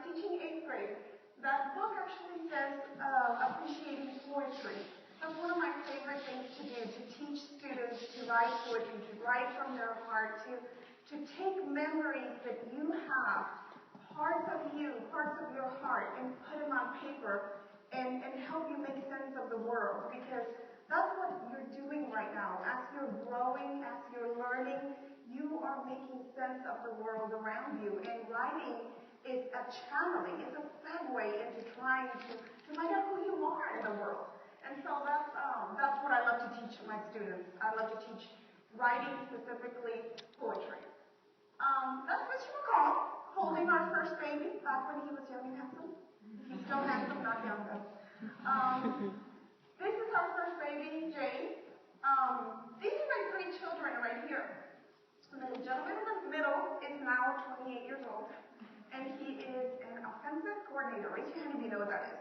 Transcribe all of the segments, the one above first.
Teaching 8th grade. That book actually says appreciating poetry. That's one of my favorite things to do, to teach students to write poetry, to write from their heart, to take memories that you have, parts of you, parts of your heart, and put them on paper and help you make sense of the world. Because that's what you're doing right now. As you're growing, as you're learning, you are making sense of the world around you. And writing is a channeling, it's a segue into trying to find out who you are in the world. And so that's what I love to teach my students. I love to teach writing, specifically poetry. That's Mr. McCall holding our first baby back when he was young and handsome. He's still handsome, not young though. This is our first baby, Jane. These are my three children right here. The gentleman in the middle is now 28 years old, and he is an offensive coordinator. Raise your hand if you know what that is.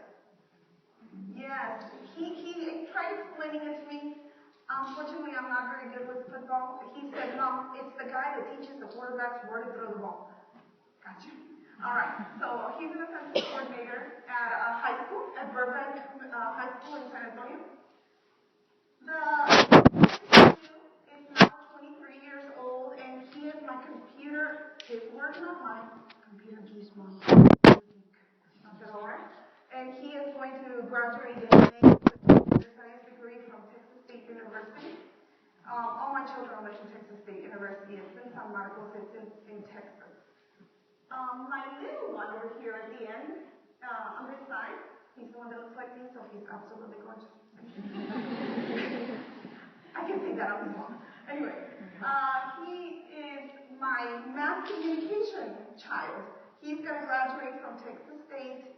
Yes, he tried explaining it to me. Unfortunately, I'm not very good with football. He said, Mom, it's the guy that teaches the quarterbacks where to throw the ball. Gotcha. All right, so he's an offensive coordinator at a high school, at Burbank High School in San Antonio. The is now 23 years old, and he is my computer. His word, not mine. Computer geese, Mom. I said, all right. And he is going to graduate in May with a computer science degree from Texas State University. All my children went to Texas State University, and since San Marcos, it's in Texas. My little one over here at the end, on this side, he's the one that looks like me, so he's absolutely gorgeous. I can say that on the phone. Anyway, he is my math communication child. He's going to graduate from Texas State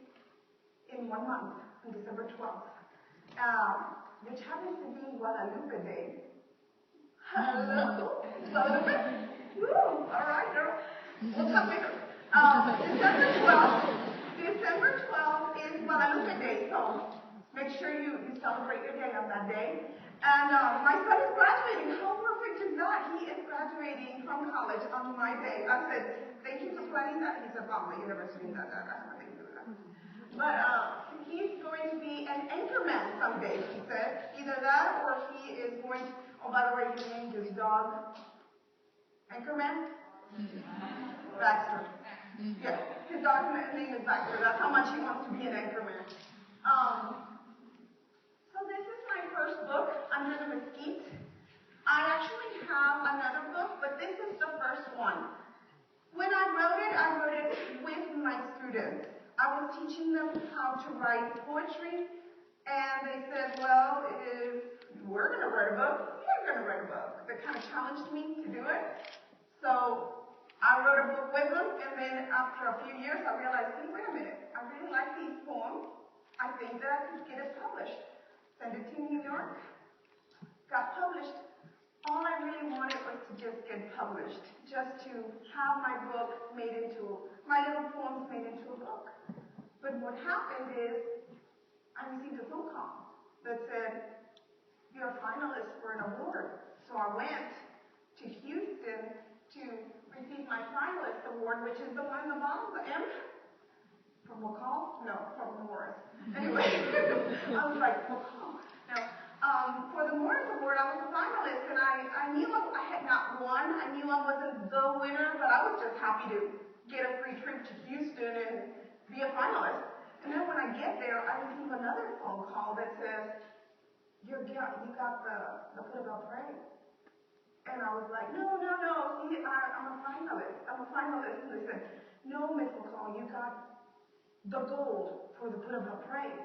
in 1 month, on December 12th, which happens to be Guadalupe Day. Hello, Guadalupe? Woo, all right, girl. We'll talk later. December 12th is Guadalupe Day, so make sure you celebrate your day on that day. And my son is graduating. How perfect is that? He is graduating from college on my day. I said, thank you for planning that. He said, Mom, the university does that. I have nothing to do with that. But he's going to be an anchorman someday, he said. Either that or he is going to, oh, by the way, you named his dog Anchorman? Baxter. Yeah, his dog's name is Baxter. That's how much he wants to be an anchorman. So this is my first book, Under the Mesquite. I actually have another book, but this is the first one. When I wrote it with my students. I was teaching them how to write poetry, and they said, well, if we're going to write a book, you're going to write a book. They kind of challenged me to do it. So I wrote a book with them, and then after a few years, I realized, hey, wait a minute, I really like these poems. I think that I could get it published. Send it to New York. Got published. All I really wanted was to just get published, just to have my book made into, my little poems made into a book. But what happened is, I received a phone call that said, you're a finalist for an award. So I went to Houston to receive my finalist award, which is the one in the bottom, the M. From McCall? No, from Morris. Anyway, I was like, McCall. No. For the Morris Award, I was a finalist, and I knew I had not won. I knew I wasn't the winner, but I was just happy to get a free trip to Houston and be a finalist. And then when I get there, I receive another phone call that says, you got the Put About Pray. And I was like, no, see, I'm a finalist. And they said, no, Miss McCall, you got the gold for the Put About Praise.